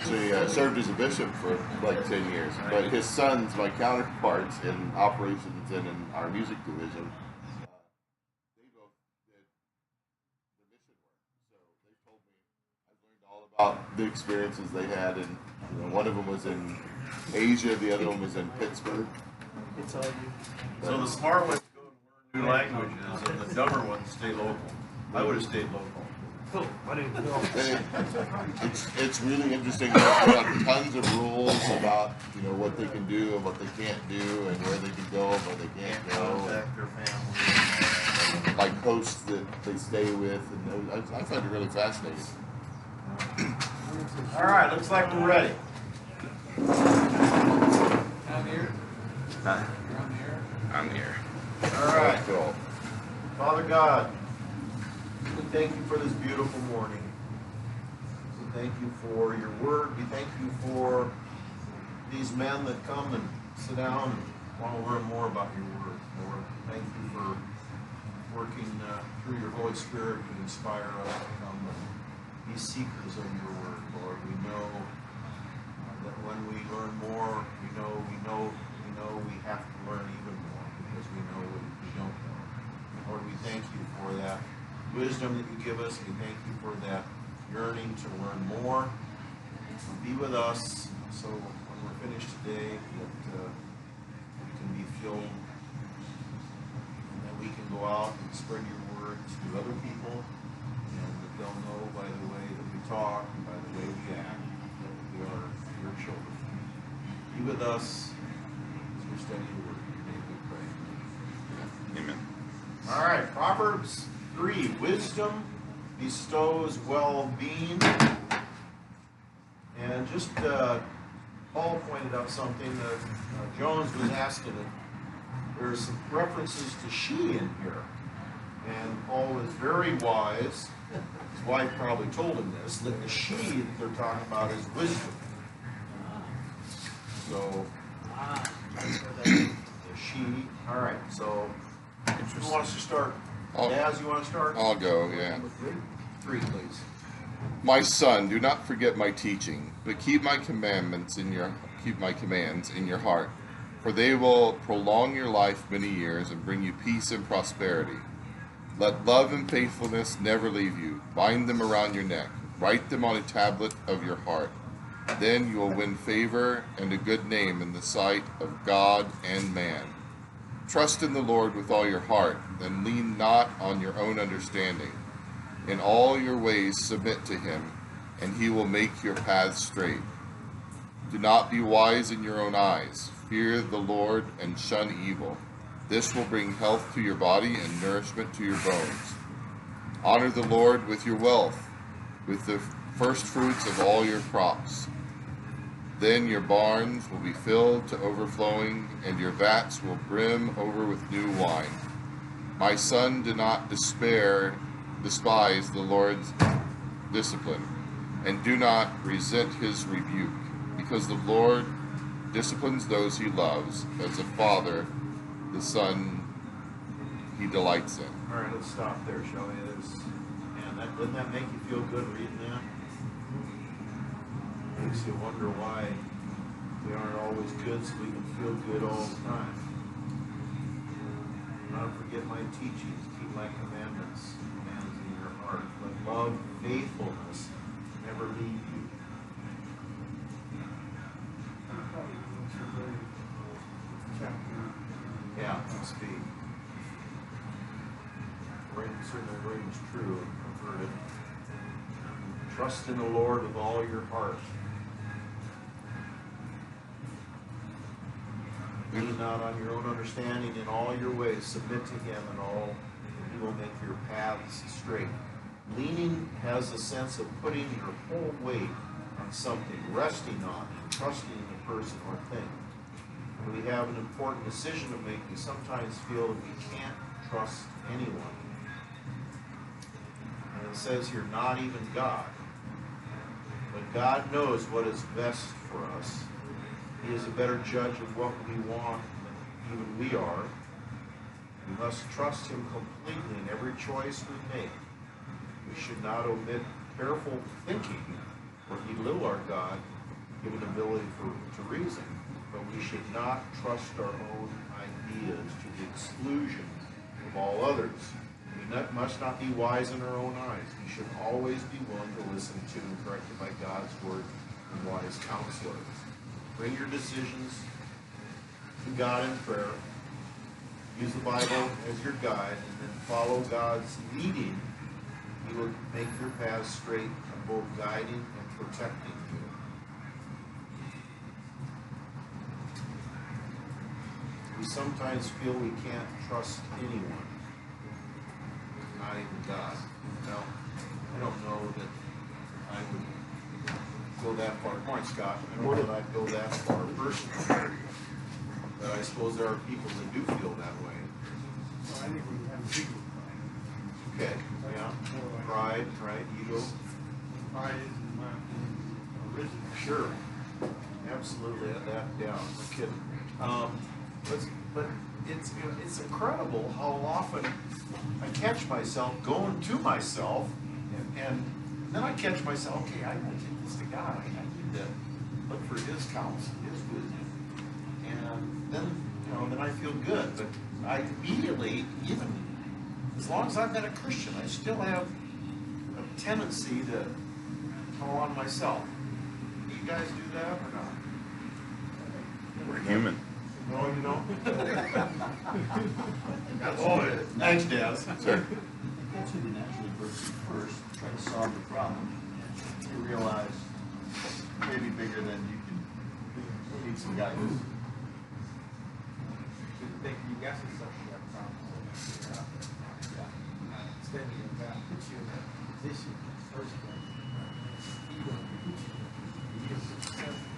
He served as a bishop for like 10 years, but his sons, my counterparts in operations and in our music division, they both did the mission work. So they told me I've learned all about the experiences they had, and one of them was in Asia, the other one was in Pittsburgh. It's all you. So the smart ones go and learn new languages, and the dumber ones stay local. I would have stayed local. Cool. I didn't know. It's really interesting. There are tons of rules about what they can do and what they can't do, and where they can go and where they can't go. Contact their family. Like hosts that they stay with, and I find it really fascinating. All right, looks like we're ready. I'm here. Huh? You're on the air. I'm here. All right. Cool. Father God, we thank you for this beautiful morning. We thank you for your word. We thank you for these men that come and sit down and want to learn more about your word, Lord. Thank you for working through your Holy Spirit to inspire us to come and be seekers of your word, Lord. We know that when we learn more, we know we have to learn even more because we know what we don't know. Lord, we thank you for that wisdom that you give us. We thank you for that yearning to learn more. Be with us so when we're finished today that we can be filled and that we can go out and spread your word to other people and that they'll know by the way that we talk and by the way we act that we are your children. Be with us as we study your word. In your name we pray. Amen. All right, Proverbs 3. Wisdom bestows well-being. And just Paul pointed out something that Jones was asking it. There's some references to she in here. And Paul is very wise. His wife probably told him this, that the she that they're talking about is wisdom. So, the she. All right, so who wants to start? Daz, you want to start? I'll go, yeah. Three, please. My son, do not forget my teaching, but keep my commands in your heart, for they will prolong your life many years and bring you peace and prosperity. Let love and faithfulness never leave you. Bind them around your neck. Write them on a tablet of your heart. Then you will win favor and a good name in the sight of God and man. Trust in the Lord with all your heart, and lean not on your own understanding. In all your ways submit to him, and he will make your paths straight. Do not be wise in your own eyes. Fear the Lord and shun evil. This will bring health to your body and nourishment to your bones. Honor the Lord with your wealth, with the first fruits of all your crops. Then your barns will be filled to overflowing, and your vats will brim over with new wine. My son, do not despise the Lord's discipline, and do not resent his rebuke, because the Lord disciplines those he loves, as a father the son he delights in. All right, let's stop there, shall we? Doesn't that make you feel good reading that? Makes you wonder why we aren't always good so we can feel good all the time. Do not forget my teachings, keep my commandments in your heart. Let love, faithfulness never leave you. Yeah, must be. Certainly rings true. I've heard it. Trust in the Lord with all your heart. Lean not on your own understanding in all your ways. Submit to him and he will make your paths straight. Leaning has a sense of putting your whole weight on something, resting on and trusting in a person or thing. When we have an important decision to make, we sometimes feel that we can't trust anyone. And it says here, not even God. But God knows what is best for us. He is a better judge of what we want than even we are. We must trust him completely in every choice we make. We should not omit careful thinking For he little our God, given ability to reason, but we should not trust our own ideas to the exclusion of all others. We must not be wise in our own eyes. We should always be willing to listen to and corrected by God's word and wise counselors. Bring your decisions to God in prayer. Use the Bible as your guide, and then follow God's leading. He will make your path straight and both guiding and protecting you. We sometimes feel we can't trust anyone, not even God. Now, I don't know that I would go that far. Good morning, Scott. I don't know that I'd go that far personally. But I suppose there are people that do feel that way. Well, I think we have people. Okay, yeah. Pride, right? Ego. Pride is, in my opinion, original. Sure. Absolutely. That down. No kidding. But it's incredible how often I catch myself going to myself, and then I catch myself, okay, I gotta take this to God. I need to look for His counsel, His wisdom. And then I feel good. But I immediately, even as long as I've been a Christian, I still have a tendency to go on myself. Do you guys do that or not? We're human. No, you don't. Thanks, Dad. Sure. Actually, the natural person first, try to solve the problem. You realize maybe bigger than you can need some guidance. You think you got yourself in that problem. Standing in God put you in that position in the first place. He don't put you there. You didn't put yourself in.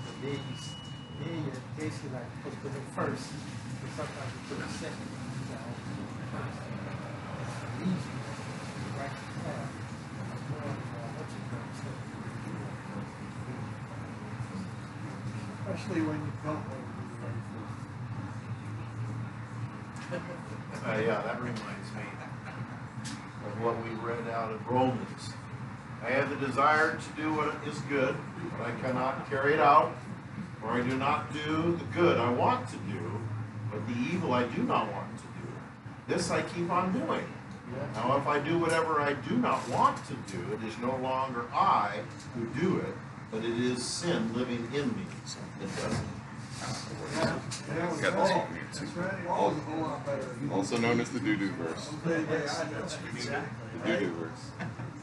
So then you're basically like supposed to put him first, but sometimes you put him second. You know, first. It's easy. Right path. What you doing? Especially when you don't know Yeah, that reminds me of what we read out of Romans. I have the desire to do what is good, but I cannot carry it out, or I do not do the good I want to do, but the evil I do not want to do. This I keep on doing. Now, if I do whatever I do not want to do, it is no longer I who do it, but it is sin living in me that does it. Got this one here, too. Also known as the doo-doo verse. The doo-doo verse.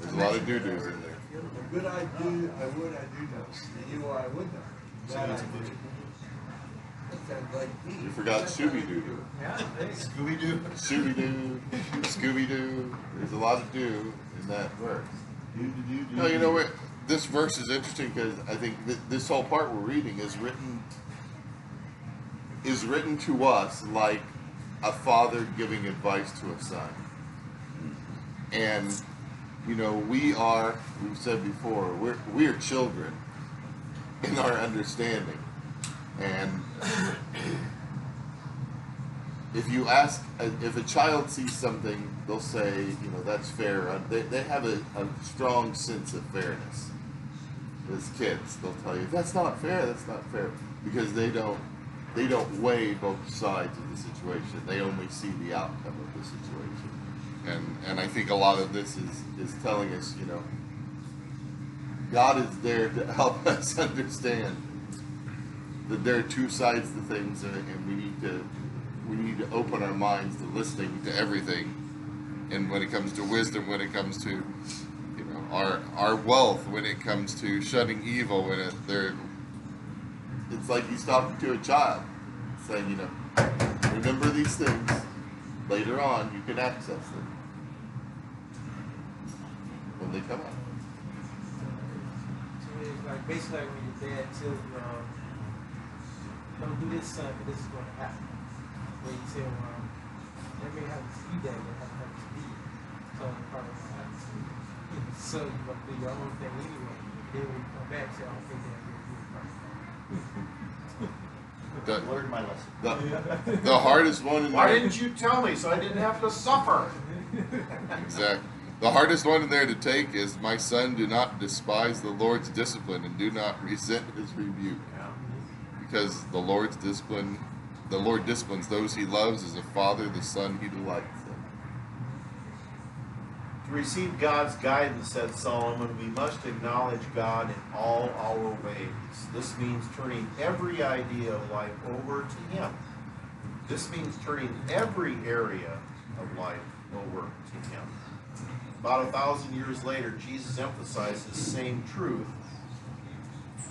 There's a lot of doo-doos in there. The good I do, I would, I do know. The evil I would not. That I do. That sounds like me. You forgot Scooby-Doo. Scooby-Doo. Scooby-Doo, Scooby-Doo. There's a lot of do in that verse. No, you know what? This verse is interesting because I think this whole part we're reading is written to us like a father giving advice to a son. And, you know, we've said before, we are children in our understanding. And if a child sees something, they'll say, you know, that's fair. They have a strong sense of fairness. As kids, they'll tell you, that's not fair, because they don't weigh both sides of the situation. They only see the outcome of the situation. And I think a lot of this is telling us, you know, God is there to help us understand that there are two sides to things, and we need to open our minds to listening to everything. And when it comes to wisdom, when it comes to, you know, our wealth, when it comes to shunning evil, it's like he's talking to a child, saying, you know, remember these things. Later on, you can access them when they come up. So it's like basically like when your dad tells you, don't do this, son, but this is going to happen. Where you tell let me have to see that, but have to have to be. So the problem is have to see. So you're going to do your own thing anyway. Then when you come back, say, I don't think that you're I learned my lesson. The hardest one in Why there. didn't you tell me so I didn't have to suffer? Exactly. The hardest one in there to take is, "My son, do not despise the Lord's discipline and do not resent his rebuke." Yeah. Because the Lord disciplines those he loves, as a father the son he delights in. To receive God's guidance, said Solomon, we must acknowledge God in all our ways. This means turning every idea of life over to Him. This means turning every area of life over to Him. About 1,000 years later, Jesus emphasized the same truth.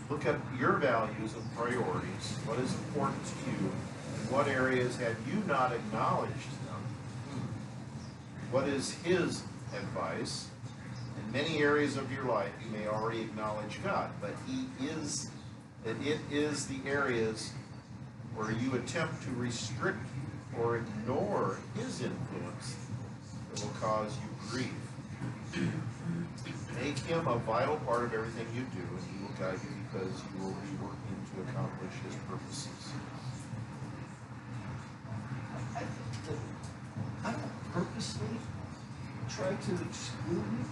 Look at your values and priorities. What is important to you? In what areas have you not acknowledged them? What is His advice? In many areas of your life, you may already acknowledge God, but it is the areas where you attempt to restrict or ignore His influence that will cause you grief. Make Him a vital part of everything you do, and He will guide you, because you will be working to accomplish His purposes. I don't purposely try to exclude him.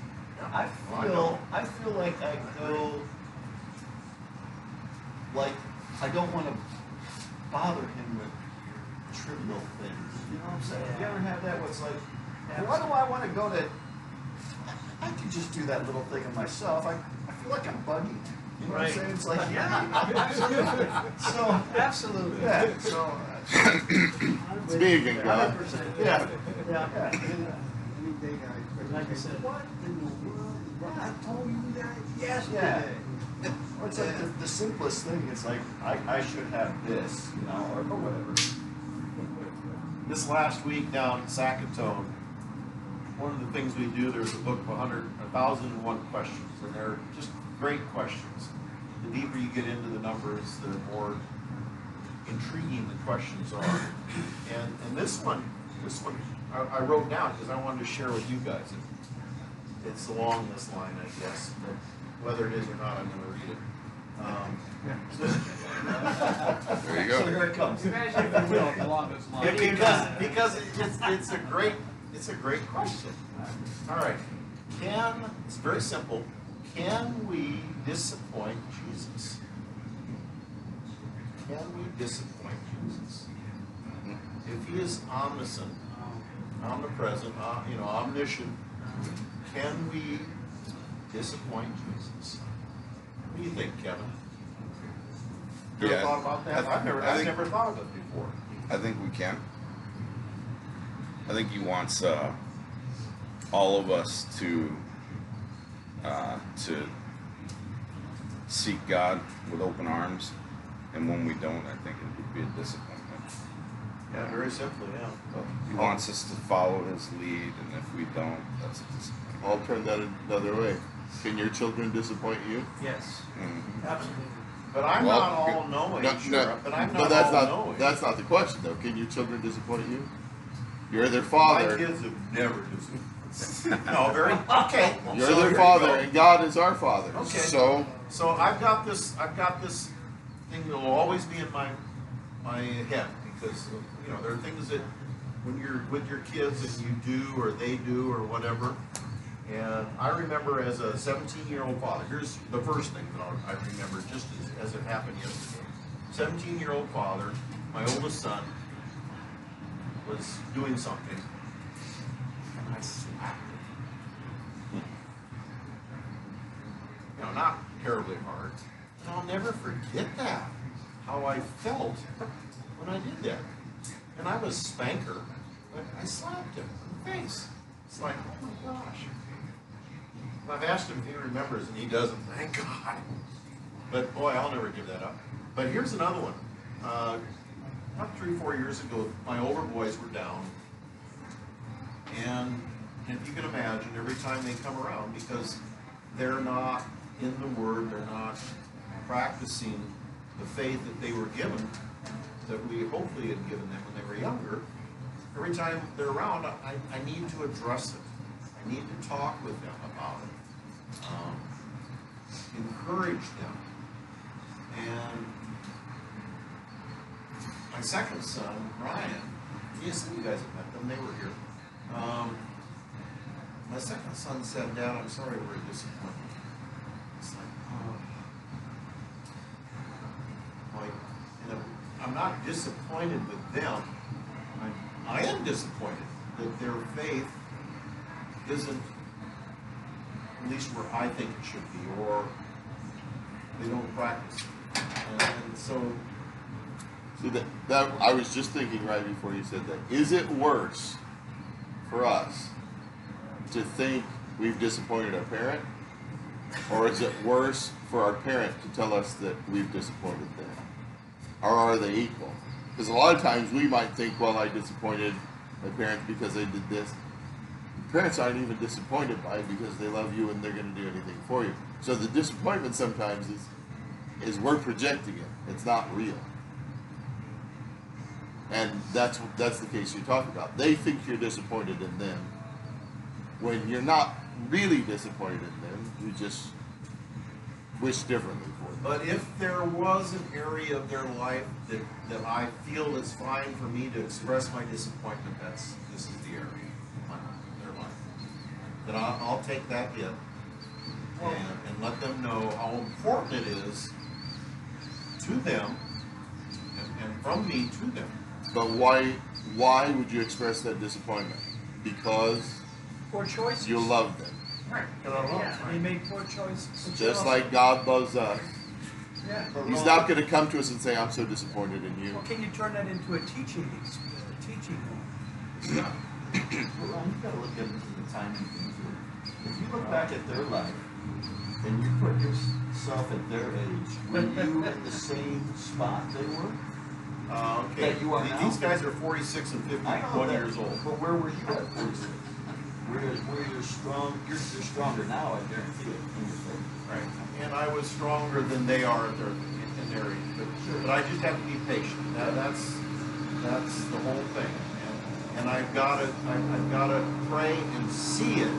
I feel like I go, like, I don't want to bother him with trivial things. You know what I'm saying? You ever have that where it's like, why do I want to go to, I could just do that little thing of myself. I feel like I'm bugging him. You know what I'm saying? It's like, yeah, absolutely. So, Absolutely. yeah, so, It's me again, God. 100%. yeah. Anything I expect. Like I said. What in the world? I told you that Yeah. yesterday. Or it's like the simplest thing. It's like, I should have this, you know, or whatever. This last week down in Sackatoon, one of the things we do, there's a book of 1,001 questions, and they're just great questions. The deeper you get into the numbers, the more intriguing the questions are. And this one I wrote down because I wanted to share with you guys. It's along this line, I guess, but whether it is or not, I'm going to read it. There you So go. here it comes. Imagine if you will along those lines. Because it's a great question. All right, it's very simple. Can we disappoint Jesus? Can we disappoint Jesus? If He is omniscient, omnipresent, omniscient, can we disappoint Jesus? What do you think, Kevin? You ever Yeah, thought about that? I've never thought of it before. I think we can. I think He wants all of us to seek God with open arms, and when we don't, I think it would be a disappointment. Yeah, very simply, yeah. He wants us to follow His lead, and if we don't, that's a disappointment. I'll turn that another way. Can your children disappoint you? Yes, Mhm. absolutely. But I'm Well, not all knowing, No, sure. But I'm but not all knowing. that's not the question, though. Can your children disappoint you? You're their My father. kids have never disappointed. No, very okay. You're So their here father, you go. and God is our father. Okay. So So I've got this thing that will always be in my head, because there are things that when you're with your kids and you do or they do or whatever. And I remember as a 17-year-old father, here's the first thing that I remember just as it happened yesterday. 17-year-old father, my oldest son was doing something, and I slapped him. Not terribly hard. And I'll never forget that, how I felt when I did that. And I was spanker, but I slapped him in the face. It's like, oh my gosh. I've asked him if he remembers, and he doesn't, thank God. But boy, I'll never give that up. But here's another one. About 3 or 4 years ago, my older boys were down. And if you can imagine, every time they come around, because they're not in the Word, they're not practicing the faith that they were given, that we hopefully had given them when they were younger. Every time they're around, I need to address it. I need to talk with them about it. Encourage them. And my second son, Ryan, yes, you guys have met them, they were here. my second son said, "Dad, I'm sorry we're disappointed." It's like, oh. Like, you know, I'm not disappointed with them. I am disappointed that their faith isn't at least where I think it should be, or they don't practice it. And so, See that I was just thinking right before you said that. Is it worse for us to think we've disappointed our parent, or is it worse for our parent to tell us that we've disappointed them? Or are they equal? Because a lot of times we might think, well, I disappointed my parents because they did this. Parents aren't even disappointed by it because they love you and they're going to do anything for you. So the disappointment sometimes is we're projecting it. It's not real. And that's the case you talk about. They think you're disappointed in them when you're not really disappointed in them. You just wish differently for them. but if there was an area of their life that I feel is fine for me to express my disappointment, this is the area of their life. Then I'll take that hit and let them know how important it is to them and from me to them. But why would you express that disappointment? Because Poor choices. you love them. Right. Yeah, they made poor choices. Just like God loves us. Yeah. He's not going to come to us and say, I'm so disappointed in you. Well, can you turn that into a teaching moment? Well, you've got to look at the timing thing too. If you look back at their life and you put yourself at their age, were you in the same spot they were? Okay, That you are now? these guys are 46 and 51 years old. But where were you at 46? Where you're strong, you're stronger now, I guarantee it, in your faith. Right. And I was stronger than they are in their age. But I just have to be patient. That's the whole thing. And I've got to pray and see it,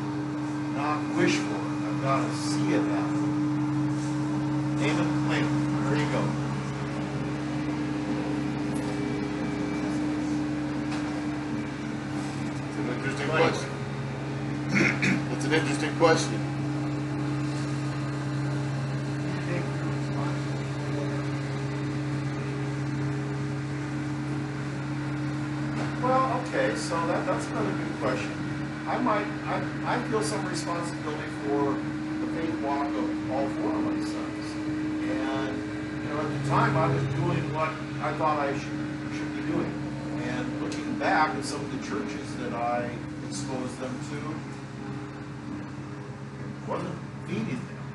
not wish for it. I've got to see it happen. Amen. There you go. It's an interesting question. It's an interesting question. Well, okay, so that's another good question. I feel some responsibility for the faith walk of all four of my sons. And, you know, at the time I was doing what I thought I should be doing. And looking back at some of the churches that I exposed them to, wasn't feeding them.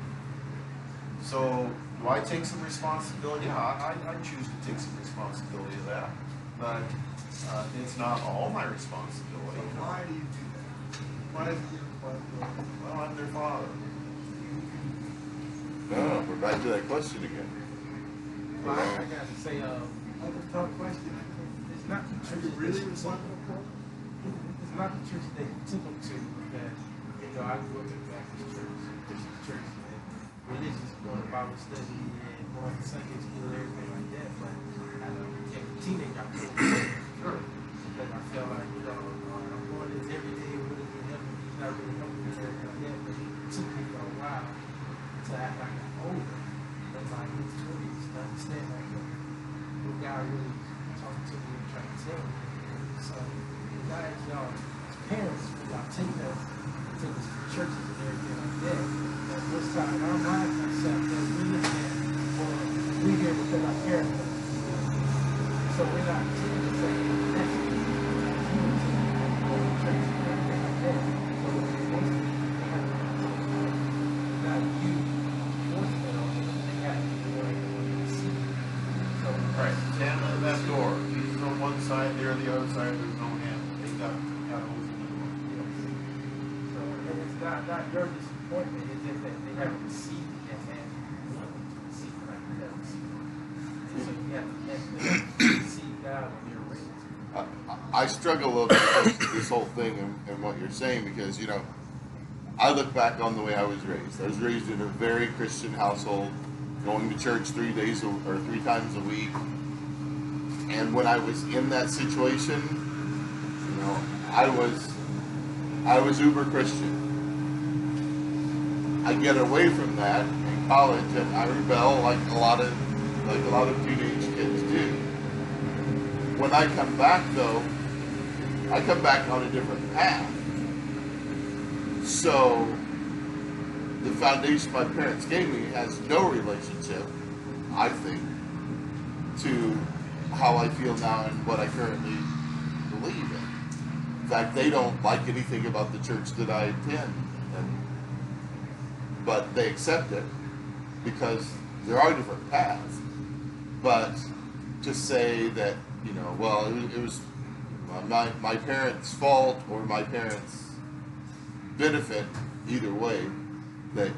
So, do I take some responsibility? Yeah, I choose to take some responsibility of that. But it's not all my responsibility. Why do you do that? Why is it your responsibility? Well, I'm their father. No, we're back to that question again. Well, I got to say, That's a tough question. it's not the church. Really responsible for? It's not the church they took them to, because, you know, I grew up in Baptist church, Christian church, and religious, going to Bible study and going to Sunday school and everything like that. But as a teenager, I was sure, because I felt like, you know, I'm going to this every day, really good helping me, not really helping me and everything like that. But it took me for a while until after I got older, in my mid-20s, to understand like what God really talking to me and trying to tell me. So, guys, y'all, as parents, when y'all take us to the churches and everything like that, but what's time in our minds, myself, that we look at, well, we here because our parents are. So we're not taking the same message. Right. Stand at that door. Jesus on one side, there on the other side, there's no hand. They got to open the door. So, and it's not your disappointment, it's just that they haven't received it yet, and you want them to receive it like you have received it. And so you have to let them receive God when you're ready to. I struggle a little bit with this whole thing and what you're saying because, you know, I look back on the way I was raised. I was raised in a very Christian household, going to church 3 times a week. And when I was in that situation, you know, I was uber Christian. I get away from that in college, and I rebel like a lot of teenage kids do. When I come back, though, I come back on a different path. So the foundation my parents gave me has no relationship, I think, to how I feel now and what I currently believe in. In fact, they don't like anything about the church that I attend, but they accept it because there are different paths. But to say that, well, it was my parents' fault or my parents' benefit, either way, that,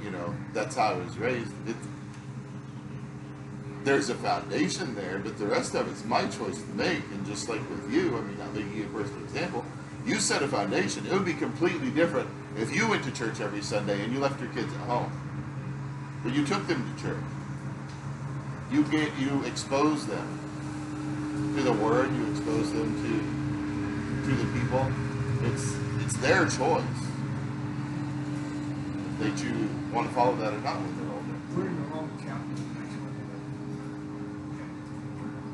that's how I was raised. There's a foundation there, but the rest of it's my choice to make. And just like with you, I mean, I'm making you a personal example, you set a foundation. It would be completely different if you went to church every Sunday and you left your kids at home. But you took them to church. You expose them to the Word, you expose them to the people. It's their choice. They choose want to follow that or not when they're older. We're in the wrong county.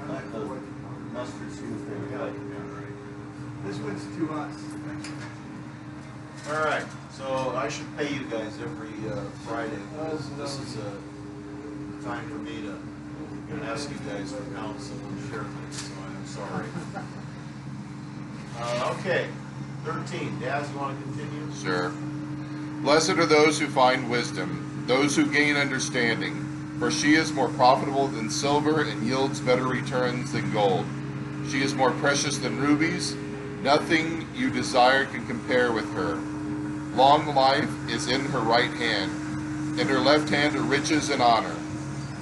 Like the mustard seed thing. Yeah. This one's to us. All right, so I should pay you guys every Friday. This is a time for me to ask you guys for counsel and share things, so I'm sorry. Okay, 13. Daz, you want to continue? Sure. Blessed are those who find wisdom, those who gain understanding, for she is more profitable than silver and yields better returns than gold. She is more precious than rubies. Nothing you desire can compare with her. Long life is in her right hand. In her left hand are riches and honor.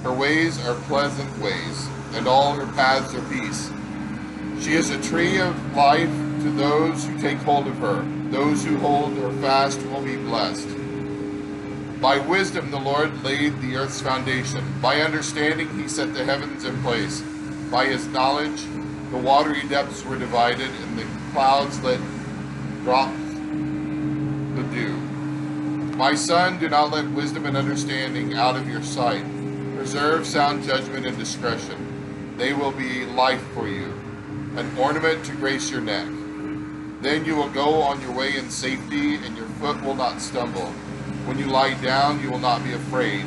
Her ways are pleasant ways, and all her paths are peace. She is a tree of life to those who take hold of her. Those who hold her fast will be blessed. By wisdom the Lord laid the earth's foundation. By understanding he set the heavens in place. By his knowledge the watery depths were divided, and the clouds let drop the dew. My son, do not let wisdom and understanding out of your sight. Preserve sound judgment and discretion. They will be life for you, an ornament to grace your neck. Then you will go on your way in safety, and your foot will not stumble. When you lie down, you will not be afraid.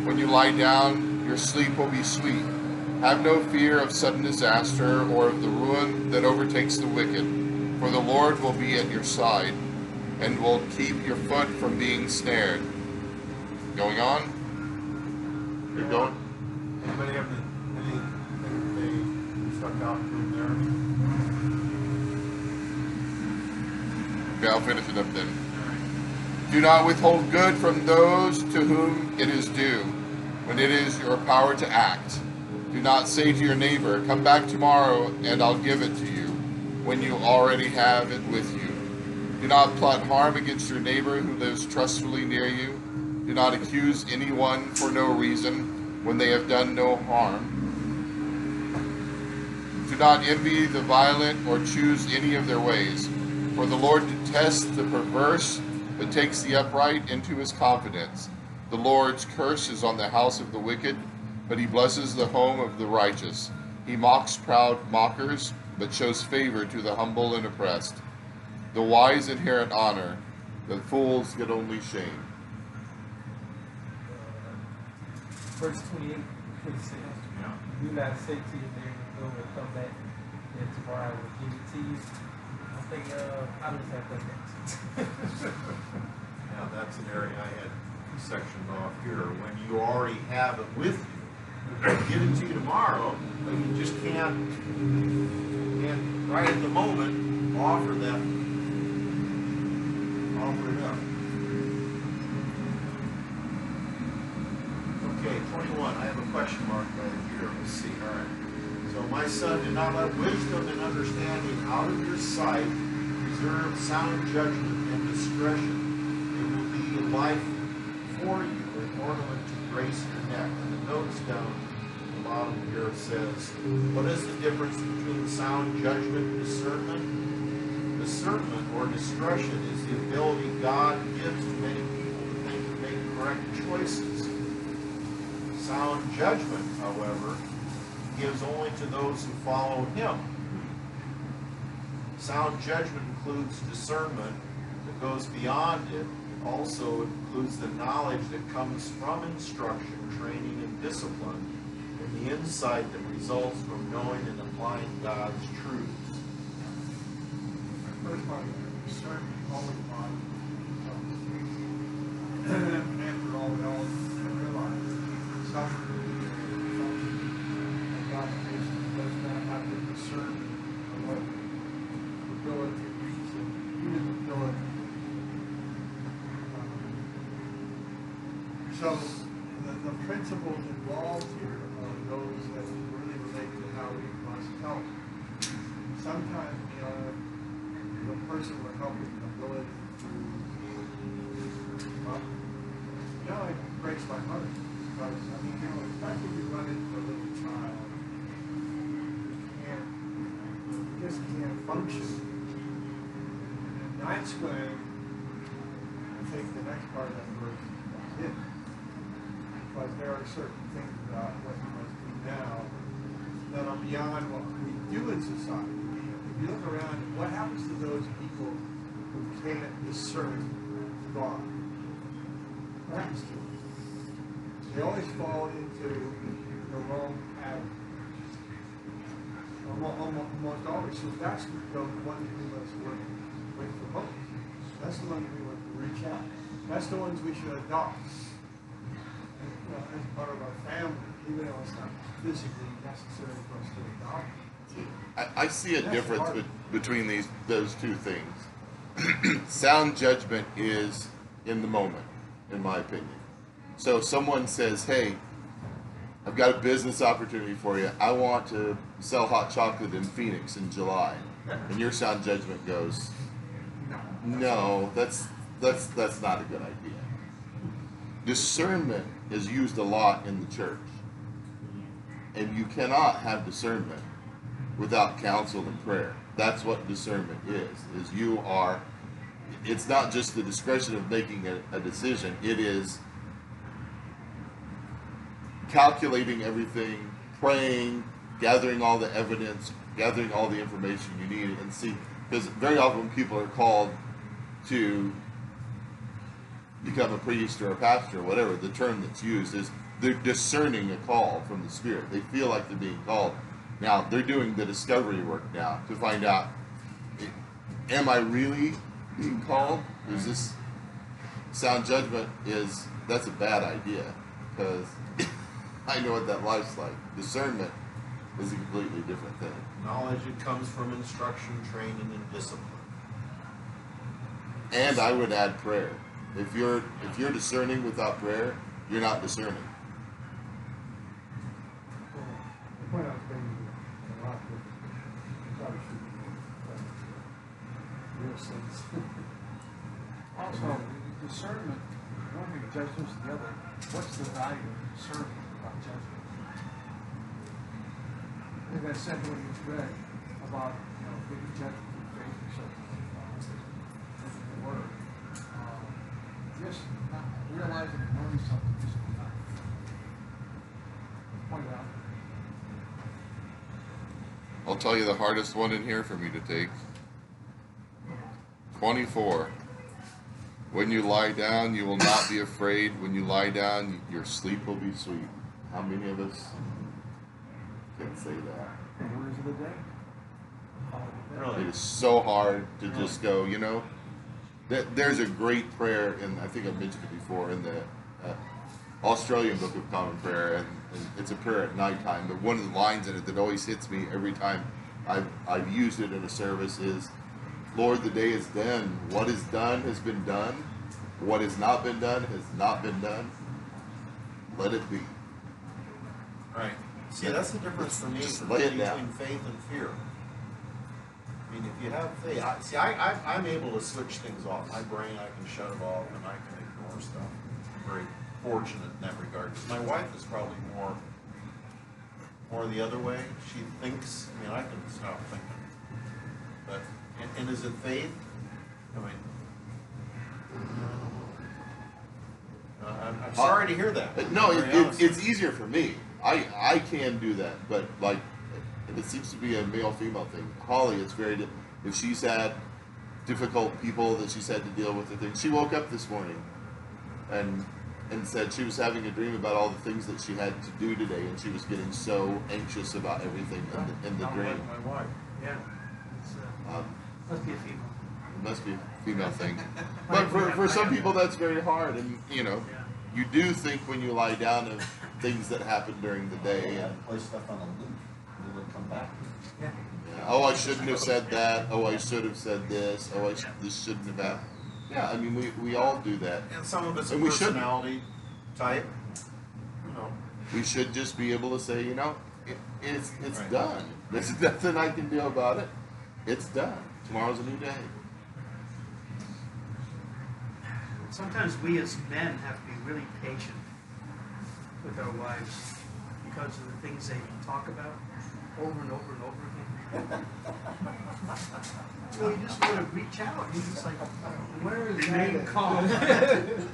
When you lie down, your sleep will be sweet. Have no fear of sudden disaster or of the ruin that overtakes the wicked, for the Lord will be at your side and will keep your foot from being snared. Going on? Keep going. Anybody have anything they stuck out from there? Okay, I'll finish it up then. Do not withhold good from those to whom it is due, when it is your power to act. Do not say to your neighbor, come back tomorrow and I'll give it to you, when you already have it with you. Do not plot harm against your neighbor who lives trustfully near you. Do not accuse anyone for no reason when they have done no harm. Do not envy the violent or choose any of their ways, for the Lord detests the perverse, but takes the upright into his confidence. The Lord's curse is on the house of the wicked, but he blesses the home of the righteous. He mocks proud mockers, but shows favor to the humble and oppressed. The wise inherit honor, the fools get only shame. Verse 28, 26. Do not say to your neighbor, go and come back, and tomorrow I will give it to you. I think, how does that go next? Yeah, that's an area I had sectioned off here. When you already have it with you, I'll give it to you tomorrow, but you just can't right at the moment offer it up. Okay, 21. I have a question mark right here. Let's see. All right. So, my son, do not let wisdom and understanding out of your sight. Preserve sound judgment and discretion. It will be life for you, an ornament to grace your neck. And the notes down at the bottom here says, what is the difference between sound judgment and discernment? Discernment or discretion is the ability God gives to many people to think and make correct choices. Sound judgment, however, gives only to those who follow him. Sound judgment includes discernment that goes beyond it. It also includes the knowledge that comes from instruction, training, and discipline, and the insight that results from knowing and applying God's truths. First part, discernment, always bottom. After all, we all realize some God does not have the discernment of what ability, reason, human ability. So the principles involved here are those that really relate to how we must help. Sometimes, the person will help with the ability to, it breaks my heart. Because, especially if you run into a little child and just can't function. And that's when I think the next part of that verse is in. Because there are certain things about what you must do now that are beyond what we do in society. If you look around, what happens to those people who can't discern God? What happens to them? They always fall into the wrong pattern. Almost always. So that's the one we must work with the most. That's the ones we want to reach out. That's the ones we should adopt. As part of our family, even though it's not physically necessary for us to adopt. I see a difference between those two things. Sound judgment is in the moment, in my opinion. So if someone says, hey, I've got a business opportunity for you. I want to sell hot chocolate in Phoenix in July. And your sound judgment goes, no, that's not a good idea. Discernment is used a lot in the church. And you cannot have discernment without counsel and prayer. That's what discernment is you are, it's not just the discretion of making a decision, it is calculating everything, praying, gathering all the evidence, gathering all the information you need, and see, because very often when people are called to become a priest or a pastor or whatever, the term that's used is they're discerning a call from the Spirit. They feel like they're being called. Now, they're doing the discovery work now to find out, am I really being called? Is this sound judgment that's a bad idea, because I know what that life's like. Discernment is a completely different thing. Knowledge that comes from instruction, training, and discipline. And I would add prayer. If you're discerning without prayer, you're not discerning. The point I was making a lot with probably should be real sense. Also, discernment, one thing judgments the other. What's the value of discernment about judgment? I think I said when you read about being judged through faith or something in the word. Just not realizing and knowing something just enough. Point out. I'll tell you the hardest one in here for me to take. 24. When you lie down, you will not be afraid. When you lie down, your sleep will be sweet. How many of us can say that? Words of the day. Really? It is so hard to just go, there's a great prayer, and I think I've mentioned it before, in the Australian Book of Common Prayer, and it's a prayer at nighttime, but one of the lines in it that always hits me every time I've used it in a service is, Lord, the day is done. What is done has been done. What has not been done has not been done. Let it be. Right. See, that's the difference for me Just lay it between down. faith and fear. I mean, if you have faith, I'm able to switch things off. My brain, I can shut it off, and I can ignore stuff. I'm very fortunate in that regard. My wife is probably more the other way. She thinks. I mean, I can stop thinking. But and is it faith? I mean, I'm sorry to hear that. No, Very honestly. it's easier for me. I can do that, but like, it seems to be a male-female thing. Holly, it's very. If she's had difficult people that she's had to deal with, the things. She woke up this morning, and said she was having a dream about all the things that she had to do today, and she was getting so anxious about everything in the Not dream. like my wife. Yeah. It's, must be a female. It must be a female thing. But for some people, that's very hard, and you do think when you lie down of things that happened during the day. Yeah, play stuff on a loop. It will come back. Yeah. Oh, I shouldn't have said that. Oh, I should have said this. Oh, this shouldn't have happened. Yeah, I mean, we all do that. And some of it's a And we shouldn't. personality type. We should just be able to say, it's Right. done. There's nothing I can do about it. It's done. Tomorrow's a new day. Sometimes we as men have to be really patient with our wives because of the things they talk about over and over and over again. You just want to reach out. You're just like, Where is remain that? calm.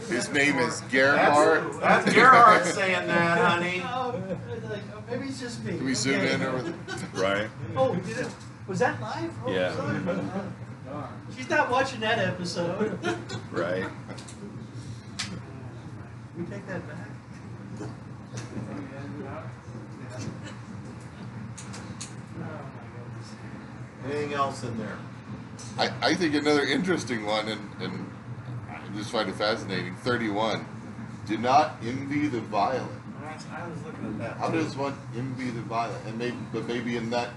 His name is Gerhard. That's Gerhard saying that, honey. Like, maybe it's just me. Can we zoom in over Right? Oh, did it? Was that live? Oh, Yeah. sorry. She's not watching that episode. Right. We take that back. Anything else in there? I think another interesting one, and I just find it fascinating. 31. Do not envy the violent. I was looking at that. How does one envy the violent? And maybe in that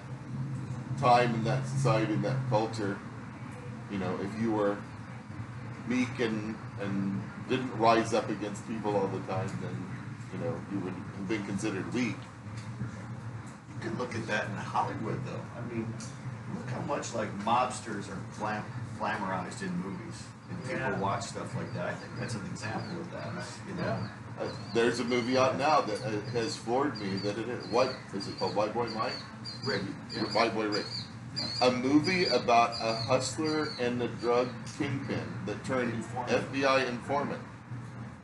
time, in that society, in that culture, if you were meek and didn't rise up against people all the time, then you would have been considered weak. You could look at that in Hollywood, though. I mean, look how much like mobsters are glamorized in movies, and people Yeah. watch stuff like that. I think that's an example of that. You know, There's a movie out now that has floored me. That it is. What is it called? White Boy Mike? Rick. White Boy Rick. A movie about a hustler and a drug kingpin that turned FBI informant.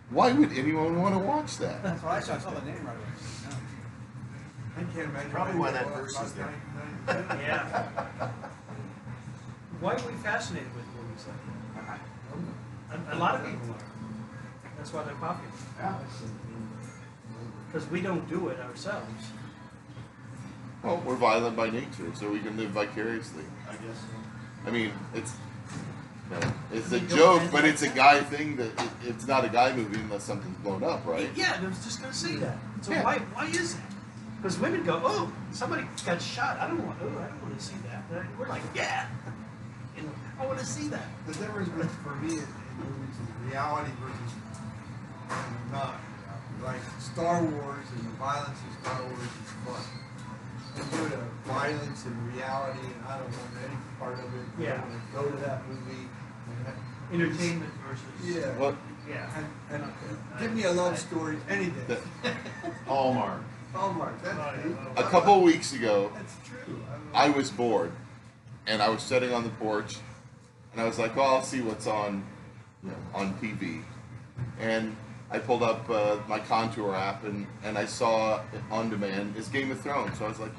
Why would anyone want to watch that? That's why I saw the name right away. I can't imagine. Probably why that verse is there. Yeah. Why are we fascinated with movies like that? A lot of people are. That's why they're popular. Yeah. Because we don't do it ourselves. Well, we're violent by nature, so we can live vicariously. I guess so. I mean, it's a joke, but it's a guy thing that it's not a guy movie unless something's blown up, right? Yeah, I was just going to say that. So Yeah. why is that? Because women go, oh, somebody got shot. I don't want to see that. We're like, yeah, I want to see that. The difference for me in movies is reality versus not. Like Star Wars and the violence in Star Wars is fun. And go to violence and reality, and I don't want any part of it. Yeah. I don't want to go to that movie. Entertainment versus. Yeah. Well, Yeah. And give me a love story any day. Hallmark. Hallmark, that's true. a couple weeks ago, That's true. I was bored, and I was sitting on the porch, and I was like, well, I'll see what's on, on TV. And I pulled up my Contour app, and I saw on demand is Game of Thrones. So I was like,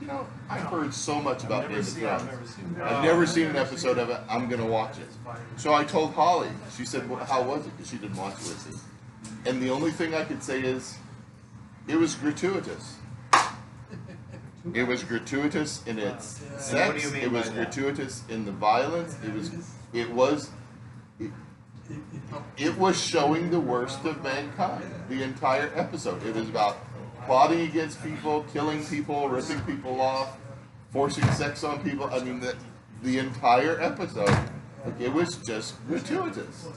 I've heard so much about Game of Thrones. I've never seen an episode of it. I'm going to watch it. So I told Holly. She said, well, how was it? Because she didn't watch it with me. And the only thing I could say is, it was gratuitous. It was gratuitous in its What do sex. you mean It was by that? gratuitous in the violence. It was showing the worst of mankind. The entire episode. It was about plotting against people, killing people, ripping people off, forcing sex on people. I mean, the entire episode. It was just gratuitous.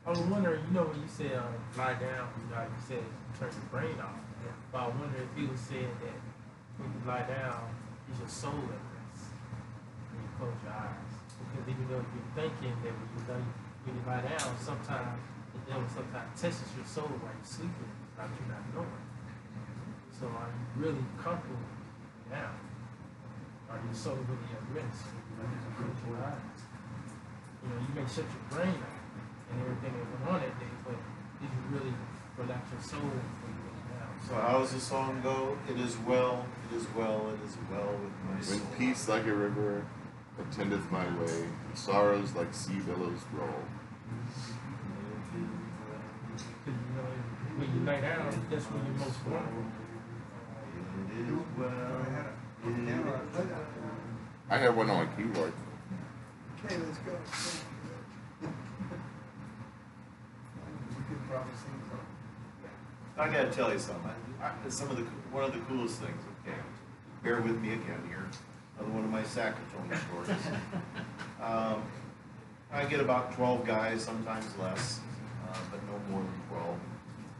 I was wondering, when you said lie down, you said turn your brain off. But I wonder if you was saying that when you lie down, is your soul at rest when you close your eyes. Because even though you're thinking that when you lie down, sometimes the devil tests your soul while you're sleeping without you not knowing. So are you really comfortable now? Are your soul really at rest when you close your eyes? You may shut your brain off and everything that went on that day, but did you really relax your soul before you went down? So how does the song go? It is well, it is well, it is well with my soul. When peace like a river attendeth my way, and sorrows like sea billows roll. Because you know, when you lay down, that's when you're most vulnerable. It is well. I have one on my keyboard. Okay, let's go. We could probably sing something. I gotta tell you something. One of the coolest things. Okay, bear with me again here. Another one of my Sackatoon stories. I get about 12 guys, sometimes less, but no more than 12.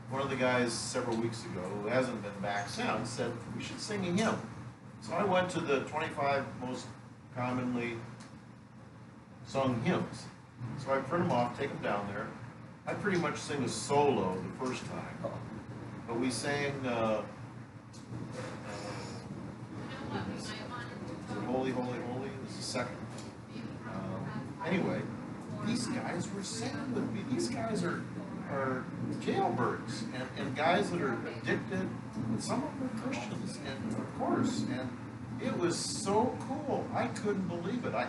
One of the guys several weeks ago, who hasn't been back since, said we should sing a hymn. So I went to the 25 most commonly sung hymns. So I print them off, take them down there. I pretty much sing a solo the first time. But we sang Holy, Holy, Holy is the second. Anyway, these guys were singing with me. These guys are jailbirds and guys that are addicted, and some of them are Christians, and of course, and it was so cool. I couldn't believe it. I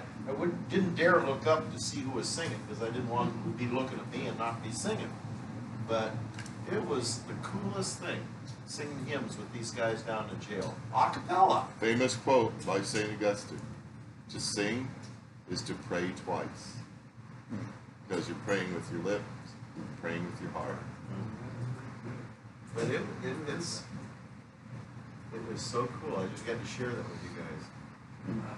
didn't dare look up to see who was singing because I didn't want them to be looking at me and not be singing. But it was the coolest thing, singing hymns with these guys down in jail. A cappella. Famous quote by St. Augustine. To sing is to pray twice. Because you're praying with your lips, you're praying with your heart. But it was so cool. I just got to share that with you guys.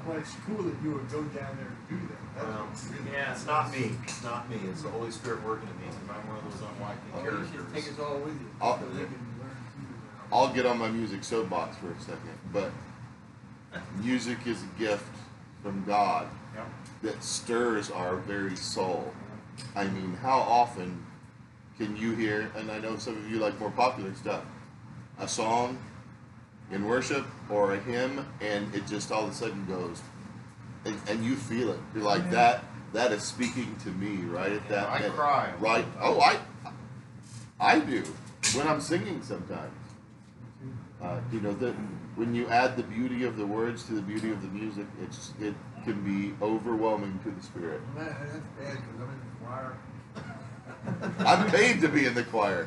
Well, it's cool that you would go down there and do that. Well, it's not me. It's not me. It's the Holy Spirit working in me. I'm one of those unlikely Oh, you should take characters. us all with you. I'll- So they can learn too. I'll get on my music soapbox for a second, but music is a gift from God Yep. that stirs our very soul. I mean, how often can you hear, and I know some of you like more popular stuff, a song in worship or a hymn, and it just all of a sudden goes, and you feel it. You're like, that is speaking to me right at that I minute. cry. Right? Oh, I do when I'm singing sometimes. You know that when you add the beauty of the words to the beauty of the music, it can be overwhelming to the spirit. Man, that's bad because I'm in the choir. I'm paid to be in the choir.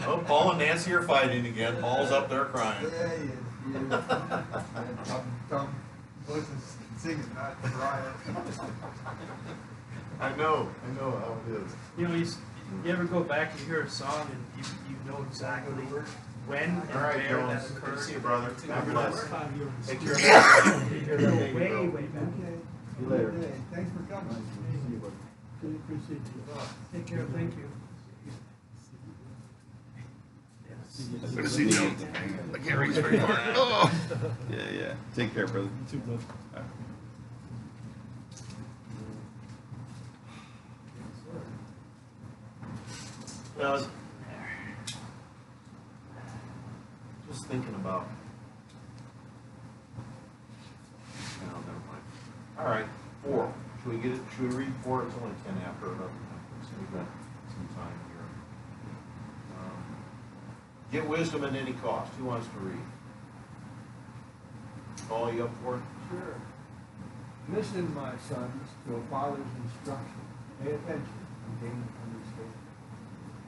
Oh, Paul and Nancy are fighting again. Paul's up there crying. Yeah, yeah. I'm supposed to sing it, not cry. I know how it is. You know, you ever go back and hear a song and you know exactly when and All right, where Jones. that Good to occurred? see you, brother. God bless. Take care. You hear that way, way back. Okay. See you later. Okay, thanks for coming. Really appreciate you. Take care, thank you. Good to see Jones. I can't reach very far. Oh. Yeah. Take care, brother. Too much. Well, just thinking about. No, never mind. All right, 4. Should we get it? Should we read 4? It's only 10 after 11. So we've got some time here. Get wisdom at any cost. Who wants to read? Paul, you up for it? Sure. Listen, my sons, to a father's instruction. Pay attention and gain understanding.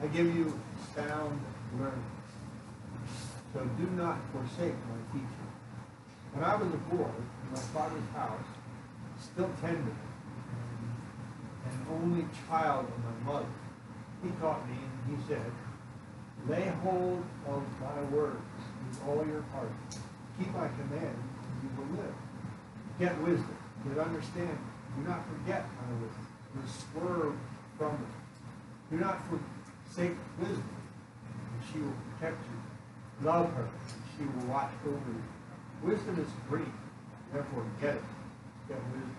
I give you sound learning. So do not forsake my teaching. When I was a boy in my father's house, still tender, and only child of my mother, he taught me, and he said, lay hold of my words with all your heart. Keep my commands, and you will live. Get wisdom, get understanding. Do not forget my wisdom, nor swerve from it. Do not forsake wisdom, and she will protect you. Love her, and she will watch over you. Wisdom is free, therefore get it. Get wisdom.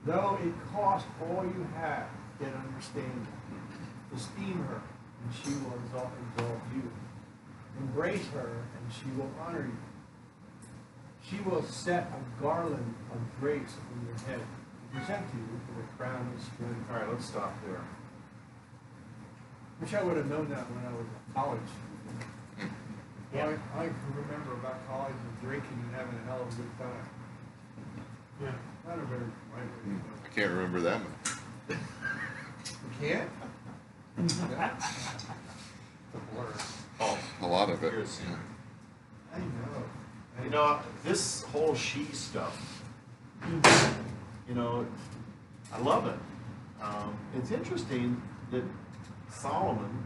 Though it cost all you have, get understanding. Esteem her, and she will exalt you. Embrace her, and she will honor you. She will set a garland of grace on your head, and present you with a crown of strength. All right, let's stop there. Wish I would have known that when I was in college. Well, I can remember about college and drinking and having a hell of a good time. Yeah. Not a very right way to go. I can't remember that much. You can't? Oh, A lot of it. here's, I know. you know, this whole she stuff, you know, I love it. It's interesting that Solomon,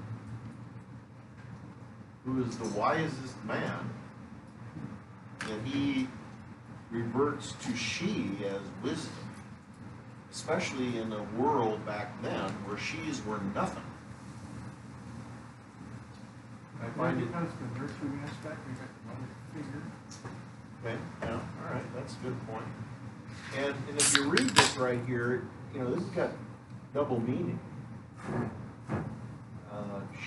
who is the wisest man, that he reverts to she as wisdom, especially in a world back then where she's were nothing. I find it. Because the nurturing aspect, we got the mother figure. Okay, yeah, all right, that's a good point. And if you read this right here, you know, this has got double meaning.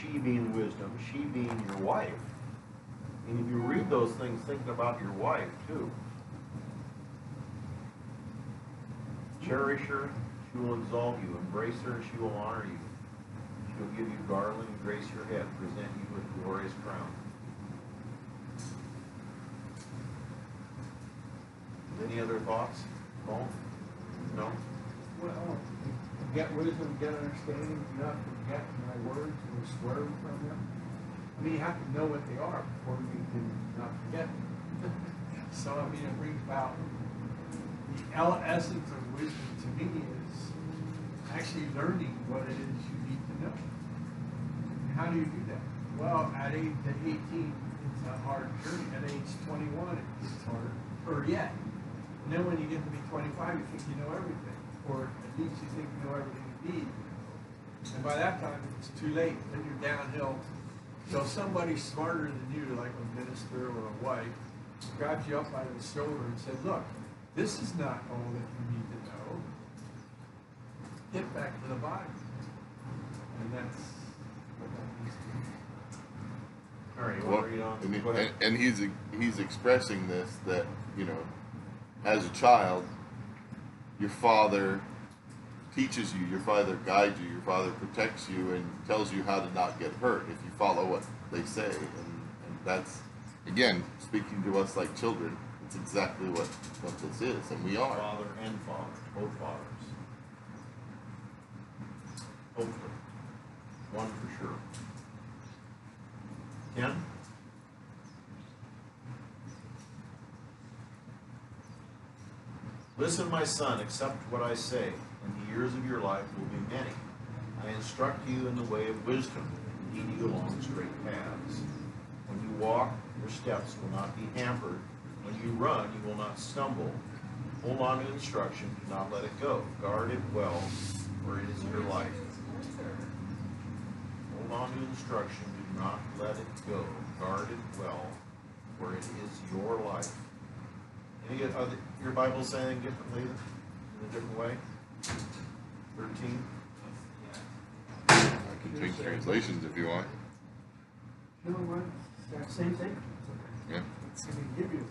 She being wisdom, she being your wife. And if you read those things, thinking about your wife too. Cherish her, she will exalt you. Embrace her, she will honor you. She will give you garland and grace your head, present you with a glorious crown. Any other thoughts? No? No? Well, get wisdom, get understanding, do not forget my words or swerve from them. I mean, you have to know what they are before you can not forget them. So, I mean, it brings about the essence of wisdom to me is actually learning what it is you need to know. And how do you do that? Well, at age 18, it's a hard journey. At age 21, it gets harder. Or yet. And then when you get to be 25, you think you know everything. Or at least you think you know everything you need. And by that time, it's too late. Then you're downhill. So somebody smarter than you, like a minister or a wife, grabs you up by the shoulder and says, look, this is not all that you need to know. Get back to the Bible. And that's what that means to me. All right, you Well, want to read on? Go ahead. and he's expressing this, that, you know, as a child, your father teaches you, your father guides you, your father protects you and tells you how to not get hurt if you follow what they say. And that's, again, speaking to us like children, it's exactly what this is, and we are. Father and father, both fathers. Hopefully. One for sure. Ken? Listen, my son, accept what I say, and the years of your life will be many. I instruct you in the way of wisdom, and lead you along straight paths. When you walk, your steps will not be hampered. When you run, you will not stumble. Hold on to instruction, do not let it go. Guard it well, for it is your life. Hold on to instruction, do not let it go. Guard it well, for it is your life. Any other, your Bible say anything differently, in a different way? 13? I can change translations if you want. You know what? Same thing? Yeah. It's going to give you.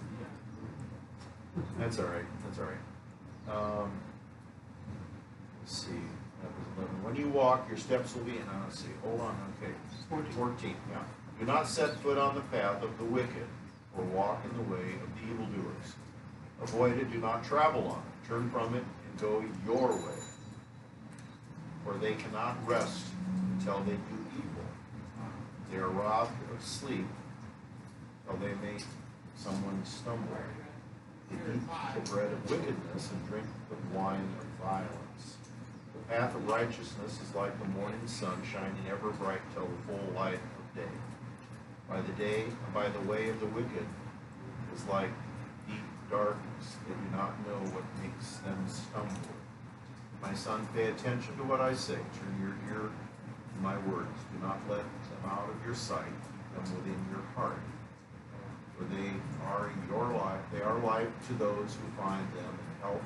That's all right. That's all right. Let's see. That was 11. When you walk, your steps will be. And let's see. Hold on. Okay. 14. Yeah. Do not set foot on the path of the wicked, or walk in the way of the evildoers. Avoid it. Do not travel on it. Turn from it and go your way. For they cannot rest until they do evil. They are robbed of sleep till they make someone stumble. They eat the bread of wickedness and drink the wine of violence. The path of righteousness is like the morning sun shining ever bright till the full light of day. By the way of the wicked is like deep darkness. They do not know what makes them stumble. My son, pay attention to what I say. Turn your ear to my words. Do not let them out of your sight. Keep them within your heart. For they are your life. They are life to those who find them, and health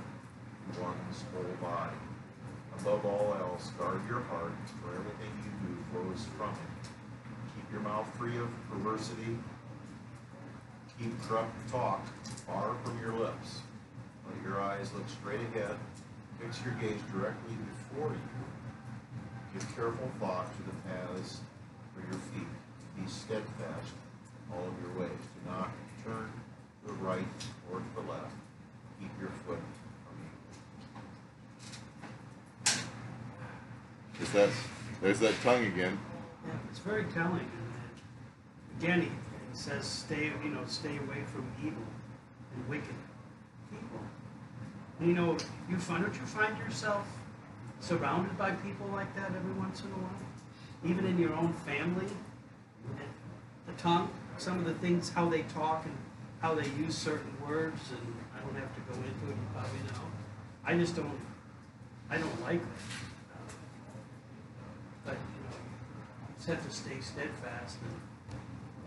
to one's whole body. Above all else, guard your heart, for everything you do flows from it. Keep your mouth free of perversity. Keep corrupt talk far from your lips. Let your eyes look straight ahead. Fix your gaze directly before you. Give careful thought to the paths for your feet. Be steadfast in all of your ways. Do not turn to the right or to the left. Keep your foot from evil. There's that tongue again. Yeah, it's very telling. And again, he says, stay away from evil and wicked people. And don't you find yourself surrounded by people like that every once in a while? Even in your own family? The tongue, some of the things, how they talk and how they use certain words, and I don't have to go into it, you probably know. I don't like that. But, you just have to stay steadfast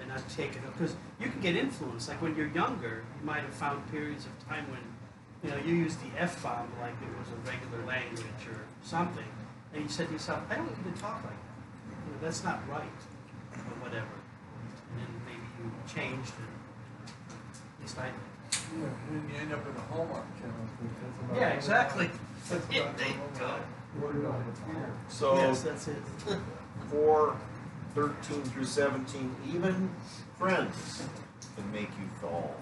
and not take it up. Because you can get influenced. Like when you're younger, you might have found periods of time when, you use the F-bomb like it was a regular language or something. And you said to yourself, I don't need to talk like that. That's not right. Or whatever. And then maybe you changed and at least I did. Yeah, and then you end up in a Hallmark channel. That's about Yeah, exactly. That's about Thank God. word on the pier. So Yes, that's it. 4:13 through 17, even friends can make you fall.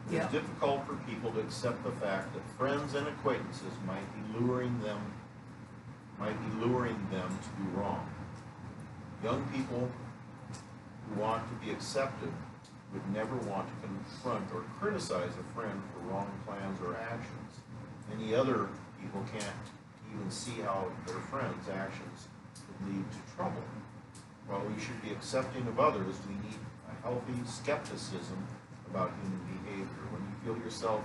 Yeah. It's difficult for people to accept the fact that friends and acquaintances might be luring them to do wrong. Young people who want to be accepted would never want to confront or criticize a friend for wrong plans or actions. Many other people can't even see how their friends' actions could lead to trouble. While we should be accepting of others, we need a healthy skepticism about human behavior. When you feel yourself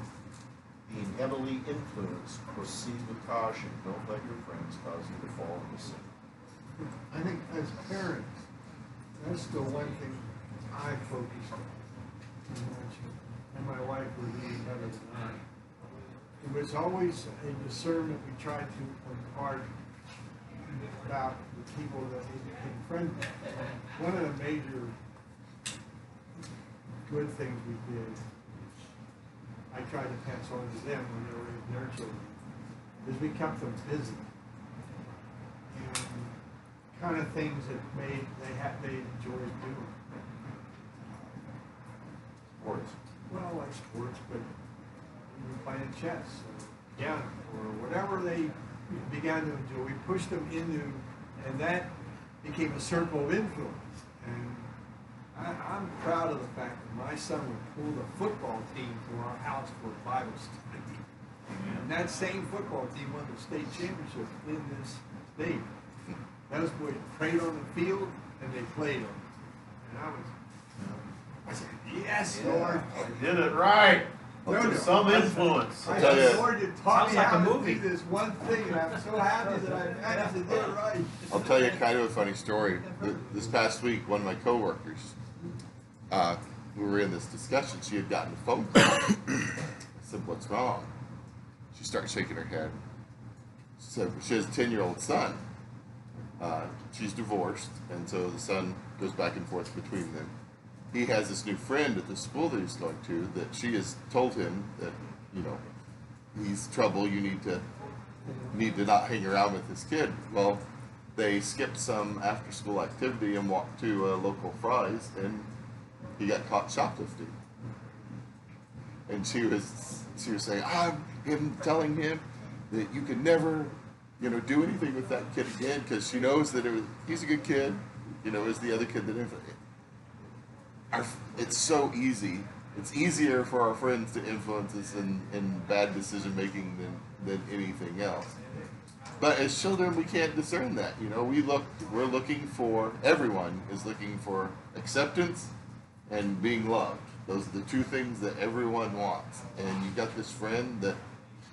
being heavily influenced, proceed with caution. Don't let your friends cause you to fall into sin. I think as parents, that's the one thing I focus on. And my wife was even better than I. It was always a discernment we tried to impart about the people that we became friends with. One of the major good things we did, I tried to pass on to them when they were raising their children, is we kept them busy. And kind of things that they enjoyed doing. Sports. Well, like sports, but we were playing chess or piano or whatever they began to enjoy. We pushed them into, and that became a circle of influence. And I'm proud of the fact that my son would pull the football team to our house for a Bible study. And that same football team won the state championship in this state. Those boys prayed on the field and they played on it. And I said, yes, Lord. I did it right. Some influence. I tell you. said, Lord, you taught me Sounds like how a to movie. do this one thing, and I'm so happy that I managed to do it right. I'll tell you kind of a funny story. This past week, one of my coworkers, we were in this discussion. She had gotten a phone call. I said, "What's wrong?" She started shaking her head. She said, she has a 10-year-old son. She's divorced, and so the son goes back and forth between them. He has this new friend at the school that he's going to that she has told him that, he's trouble. You need to not hang around with this kid. Well, they skipped some after-school activity and walked to local Fry's, and he got caught shoplifting. And she was saying, I'm telling him that you could never, do anything with that kid again, because she knows that he's a good kid, as the other kid that it's so easy. It's easier for our friends to influence us in bad decision making than anything else. But as children, we can't discern that. We're looking for, everyone is looking for acceptance and being loved. Those are the two things that everyone wants. And you got this friend that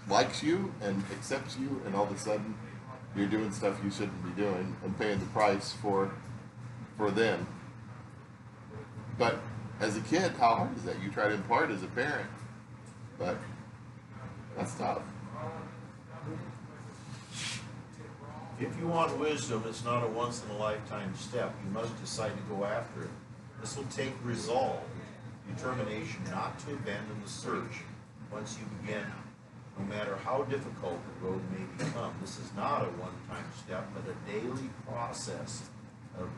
likes you and accepts you, and all of a sudden you're doing stuff you shouldn't be doing and paying the price for them. But as a kid, how hard is that? You try to impart as a parent, but that's tough. If you want wisdom, it's not a once-in-a-lifetime step. You must decide to go after it. This will take resolve, determination not to abandon the search once you begin. no matter how difficult the road may become. This is not a one-time step, but a daily process of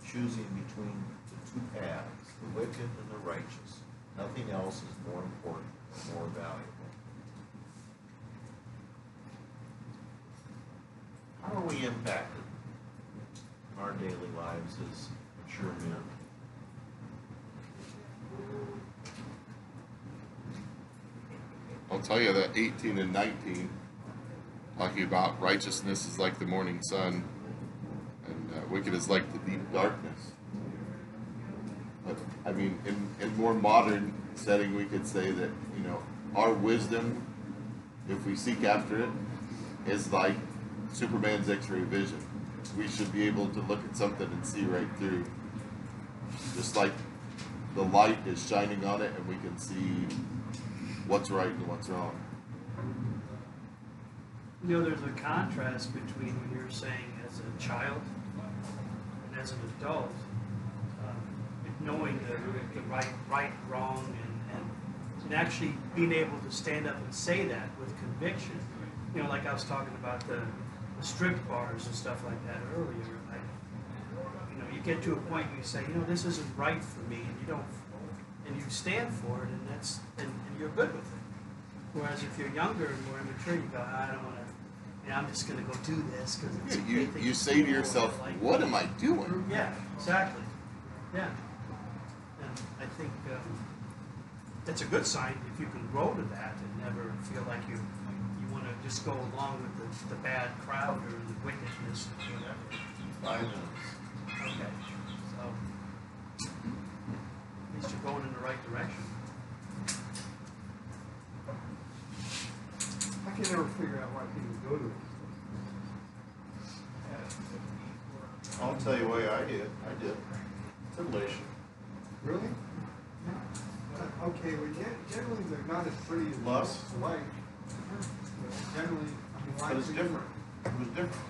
choosing between the two paths, the wicked and the righteous. Nothing else is more important or more valuable. How are we impacted in our daily lives as mature men? I'll tell you that 18 and 19, talking about righteousness is like the morning sun, and wicked is like the deep darkness. But I mean, in more modern setting, we could say that, you know, our wisdom, if we seek after it, is like Superman's X-ray vision. We should be able to look at something and see right through, just like the light is shining on it, and we can see what's right and what's wrong. You know, there's a contrast between what you're saying as a child and as an adult, knowing the right, wrong, and actually being able to stand up and say that with conviction. You know, like I was talking about the strip bars and stuff like that earlier. Like, you know, you get to a point where you say, you know, this isn't right for me, and you don't, and you stand for it, and you're good with it. Whereas if you're younger and more immature, you go, I don't want to. I'm just going to go do this because it's. Yeah, you say to yourself, like, "What am I doing?" Yeah, exactly. Yeah, and I think that's a good sign if you can grow to that and never feel like you want to just go along with the bad crowd or the wickedness or whatever. 5 minutes. Okay, so at least you're going in the right direction. I can never figure out why people go to it. I'll tell you why I did. Tribulation. Really? Okay, well, generally they're not as pretty as Lust. like. Generally, I mean, But it's different. It was different.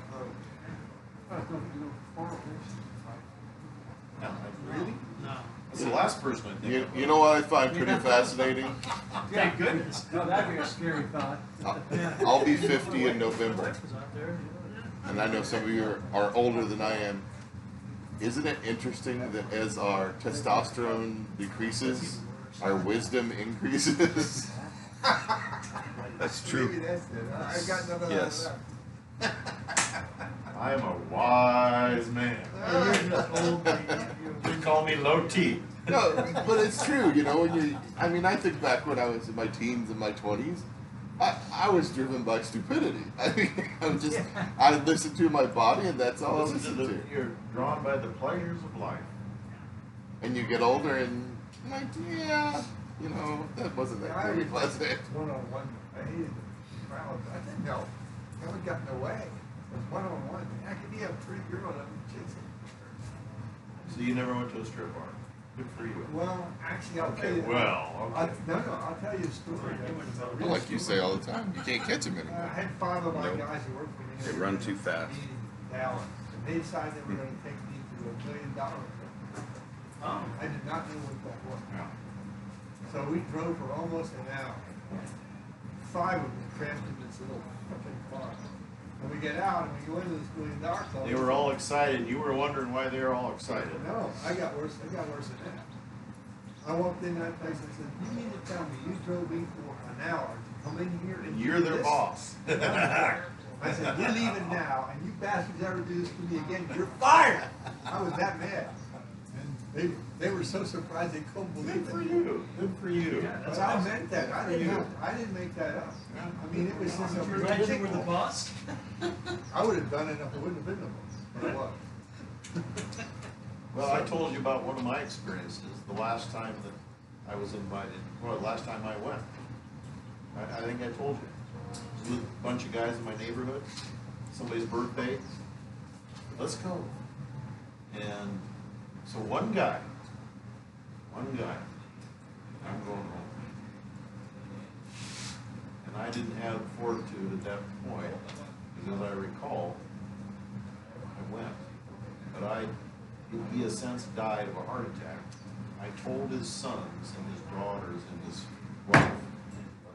Really? No. That's the last person I think. You know what I find pretty fascinating? Thank goodness. No, that'd be a scary thought. I'll be 50 in November, Wife was out there. and I know some of you are older than I am. Isn't it interesting that as our testosterone decreases, our wisdom increases? That's true. Maybe that's it. I got none of Yes. that. I am a wise man. You call me low T. No, but it's true. You know, I think back when I was in my teens and my 20s, I was driven by stupidity. I mean, I listened to my body, and that's all I listened to. You're drawn by the pleasures of life. And you get older, and like, yeah, you know, that wasn't that very pleasant. One-on-one, I hated the crowd. I didn't know. I would got in the way. It was one-on-one. I could be a pretty girl and I'm chasing. So you never went to a strip bar. Good for you. Well, actually, I'll tell Okay, you. well, okay. I'll tell you a story. Well, like you say all the time, you can't catch them I anymore. had 5 of my Nope. guys who worked for me. They run too fast. In Dallas. And they decided they were going to take me to $1 million. Oh. I did not know what that was. Yeah. So we drove for almost an hour. 5 of them crammed in this little fucking car. And we get out and we go into this $1 million club. They were all excited. You were wondering why they were all excited. No, I got worse than that. I walked in that place and said, "You mean to tell me you drove me for an hour to come in here and You're do their this?" boss. I said, "You're leaving now, and you bastards ever do this to me again, you're fired." I was that mad, and they were so surprised they couldn't believe Good for it. you. Good for you. But I meant that. I didn't make that up. I mean, it was just a You're glad you were the boss? I would have done it if it wouldn't have been the boss, but it was. Well, I told you about one of my experiences the last time that I was invited. Well, last time I went. I think I told you. It was with a bunch of guys in my neighborhood. Somebody's birthday. Let's go. And so one guy, I'm going home. And I didn't have fortitude at that point, because as I recall, I went. But he has since died of a heart attack. I told his sons and his daughters and his wife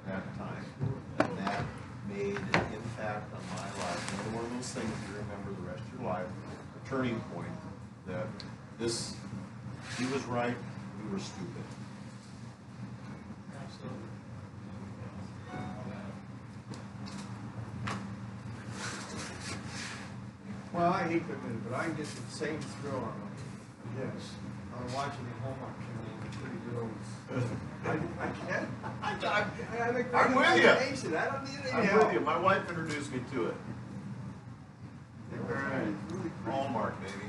at that time that made an impact on my life. Another one of those things you remember the rest of your life, a turning point, that this, he was right, we were stupid. Absolutely. Well, I hate to admit it, but I get the same thrill on yes, on watching the Hallmark Channel with pretty girls. I can. I'm with you. I don't need any I'm help. with you. My wife introduced me to it. All right. Really pretty. Hallmark, baby.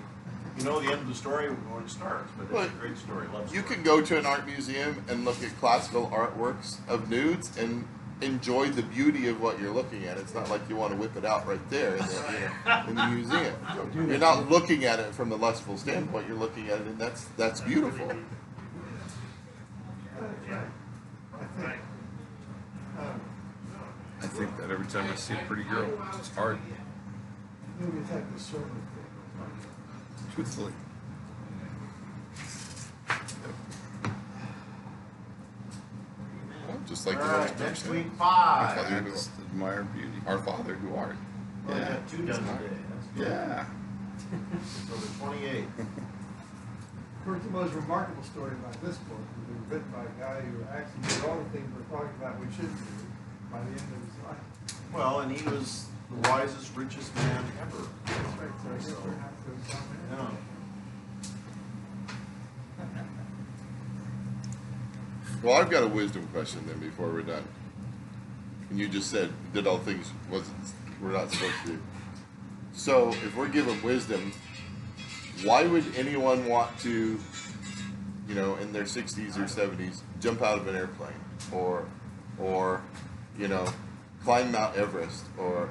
You know the end of the story when it starts, but it's Well, a great story. Love story. You can go to an art museum and look at classical artworks of nudes and enjoy the beauty of what you're looking at. It's not like you want to whip it out right there in the museum. You're not looking at it from a lustful standpoint. You're looking at it, and that's beautiful. Right. I think that every time I see a pretty girl, it's hard. Maybe it's like the sermon thing. Truthfully. Well, just like All the Lord's right, next Prayer. week Our 5. Father, I who just admire beauty. Our Father who art. Well, I got 2 done today. That's good. Yeah. So the 28th. Of course, the most remarkable story about this book was it was written by a guy who actually did all the things we're talking about we shouldn't do by the end of his life. Well, and he was the wisest, richest man ever. That's right, so I guess we're have to comment. Yeah. Well, I've got a wisdom question then before we're done. And you just said did all things we're not supposed to do. So if we're given wisdom, why would anyone want to, in their 60s or 70s, jump out of an airplane or climb Mount Everest or,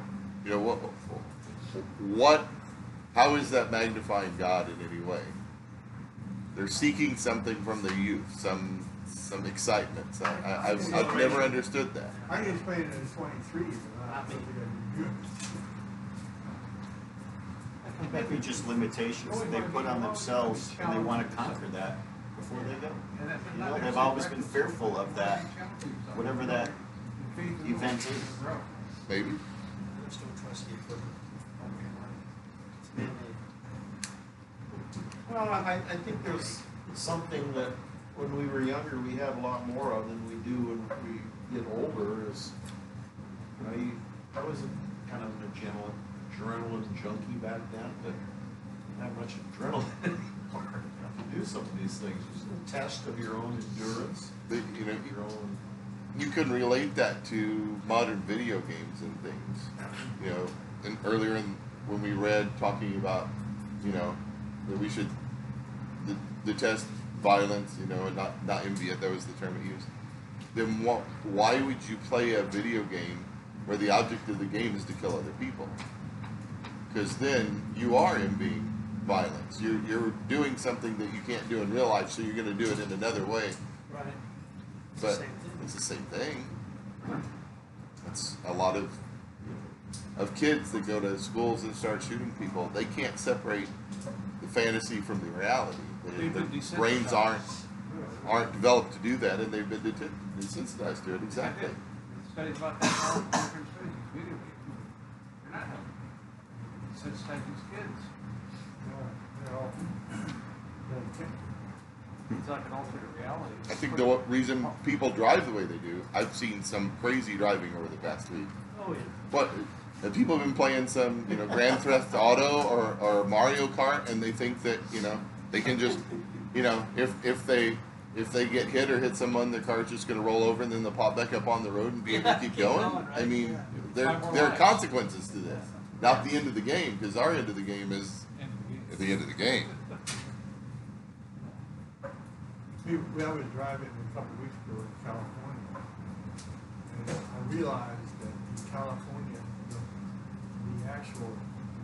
how is that magnifying God in any way? They're seeking something from their youth, some excitement. So I've never understood that. I can explain it in 23, but not something I can do. Maybe just limitations that they put on themselves and they want to conquer that before they go. They've always been fearful of that, whatever that event is. Maybe. Just don't trust the equipment. It's man-made. Well, I think there's something that when we were younger we had a lot more of than we do when we get older. I was kind of an adrenaline junkie back then, but not much adrenaline anymore to do some of these things. It's a test of your own endurance, your own. You can relate that to modern video games and things. And earlier when we read talking about, that we should detest violence, and not envy it. That was the term it used. Then why would you play a video game where the object of the game is to kill other people? Because then you are envying violence. You're doing something that you can't do in real life, so you're going to do it in another way. Right. But it's the same thing. It's a lot of kids that go to schools and start shooting people. They can't separate the fantasy from the reality. Their brains aren't developed to do that, and they've been desensitized to it. Exactly. Studies about that all different studies. Video games. They're not helping. Sensitize these kids. It's like an alternate reality. I think the reason people drive the way they do, I've seen some crazy driving over the past week. Oh, yeah. But have people been playing some, Grand Theft Auto or Mario Kart, and they think that, they can just, if they get hit or hit someone, their car's just going to roll over and then they'll pop back up on the road and be able to keep going. right? I mean, there are consequences to this. Not the end of the game, because our end of the game is at the end of the game. I was driving a couple of weeks ago in California, and I realized that in California, the actual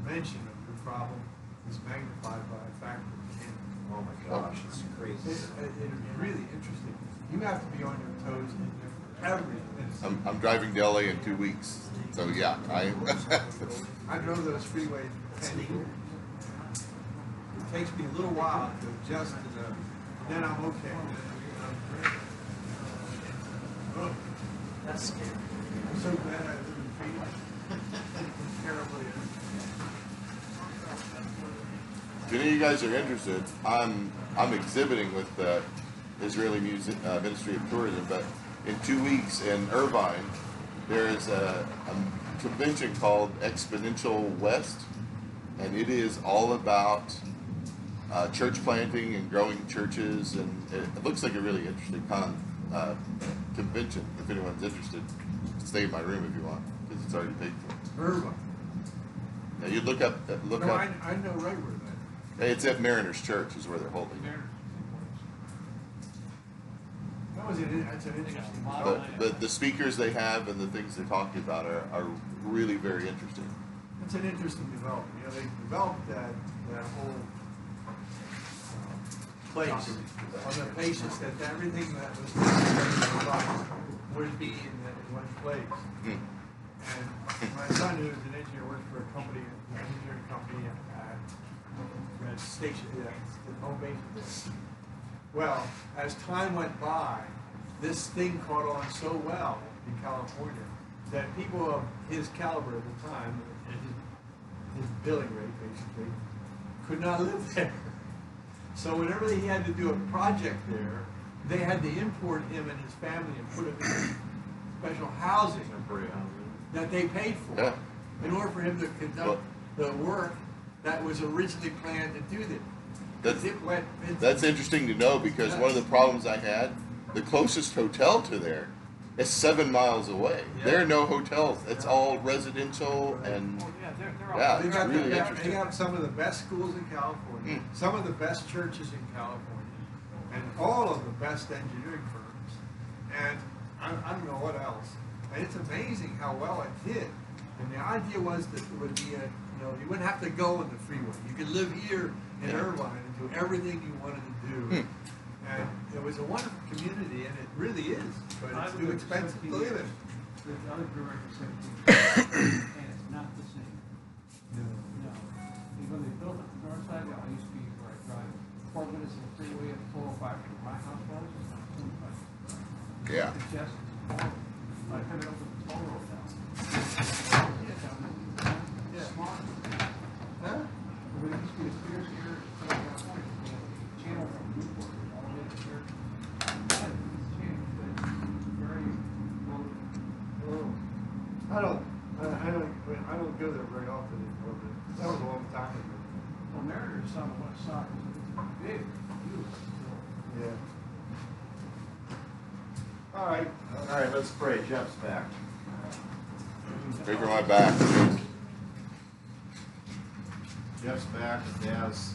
dimension of your problem is magnified by a factor of 10. Oh my gosh, it's crazy. It's really interesting. You have to be on your toes in everything. I'm driving to LA in 2 weeks, so yeah, I drove those freeways for 10 years. It takes me a little while to adjust to then I'm okay. That's scary. I'm so glad I live in Phoenix. any of you guys are interested, I'm exhibiting with the Israeli Ministry of Tourism, but in 2 weeks in Irvine, there is a convention called Exponential West, and it is all about church planting and growing churches, and it looks like a really interesting convention. If anyone's interested, stay in my room if you want, because it's already paid for. Irvine. Now you look up. I know right where that is. It's at Mariners Church is where they're holding it. That's an interesting model. But the speakers they have and the things they're talking about are really very interesting. It's an interesting development. You know, they developed that whole place on the basis that everything that was provided would be in one place. Hmm. And my son, who is an engineer, works for a company, an engineering company at station, the home base. Well, as time went by, this thing caught on so well in California that people of his caliber at the time, and his billing rate basically, could not live there. So whenever he had to do a project there, they had to import him and his family and put him in special housing that they paid for, Yeah. in order for him to conduct the work that was originally planned to do that. That's interesting to know, because one of the problems I had, the closest hotel to there is 7 miles away. Yeah. There are no hotels. It's all residential, and Well, yeah, they're all. yeah, They it's got, really they interesting. got some of the best schools in California, some of the best churches in California, and all of the best engineering firms. And I don't know what else. And it's amazing how well it did. And the idea was that it would be you wouldn't have to go on the freeway. You could live here in Irvine and do everything you wanted to do. And it was a wonderful community, and it really is. But it's too expensive to live in. The other brewery for 17 years, and it's not the same. No. When they built it, the north side, I used to be where I drive 4 minutes of the freeway at 405 from my house was, it's not 25. Yeah. It's just, like coming up with the toll road now. Yeah, smart. Huh? When it used to be a Spears here in Southern California, they had a channel from Newport all the way to here. Yeah, it's changed, but it's very well. I don't go there very often anymore, but that was a long time ago. Well, Mariners on the west side is big, huge. Yeah. All right. All right, let's pray. Jeff's back. Pray for my back. Jeff's back, and Daz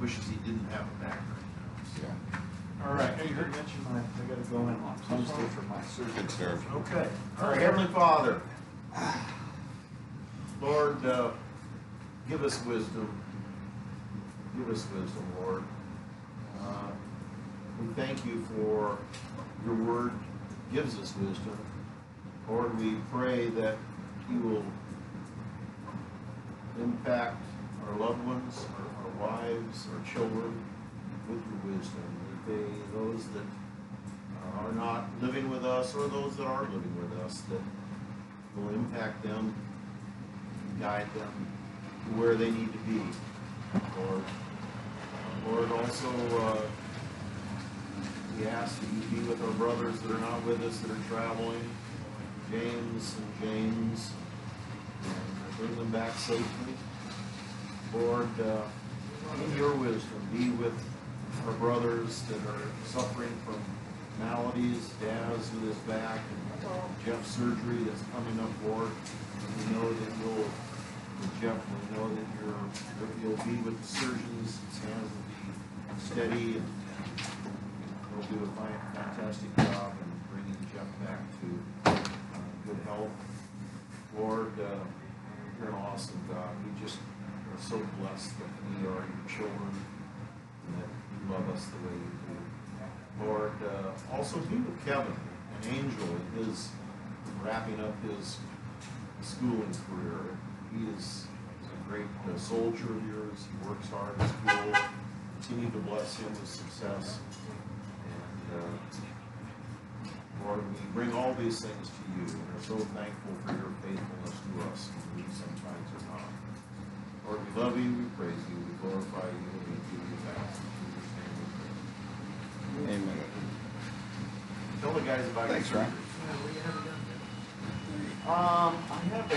wishes he didn't have a back right Yeah. now. All right, you heard mention I gotta go in on Tuesday for my surgery. Good serve. Okay. All right, Heavenly Father, Lord, give us wisdom. Give us wisdom, Lord. We thank you for your word gives us wisdom. Lord, we pray that you will impact our loved ones, our wives, our children with your wisdom. That those that are not living with us, or those that are living with us, that will impact them, guide them to where they need to be, Lord. Lord, also we ask that you be with our brothers that are not with us, that are traveling, James and bring them back safely. Lord, in your wisdom, be with our brothers that are suffering from maladies, Daz with his back, and Jeff's surgery that's coming up, Lord. And we know that with Jeff, we know that you'll be with the surgeons, his hands will be steady, and they'll do a fantastic job in bringing Jeff back to good health. Lord, you're an awesome God. We just are so blessed that we are your children and that you love us the way you do. Lord, also be with Kevin, an angel in his wrapping up his schooling career. He is a great soldier of yours. He works hard at school. Continue to bless him with success. And Lord, we bring all these things to you and are so thankful for your faithfulness to us, when we sometimes are not. Lord, we love you, we praise you, we glorify you, and we give you thanks. In Jesus' name we pray. Amen. Tell the guys about Thanks, your Ron. service. Yeah, what do you have done? I have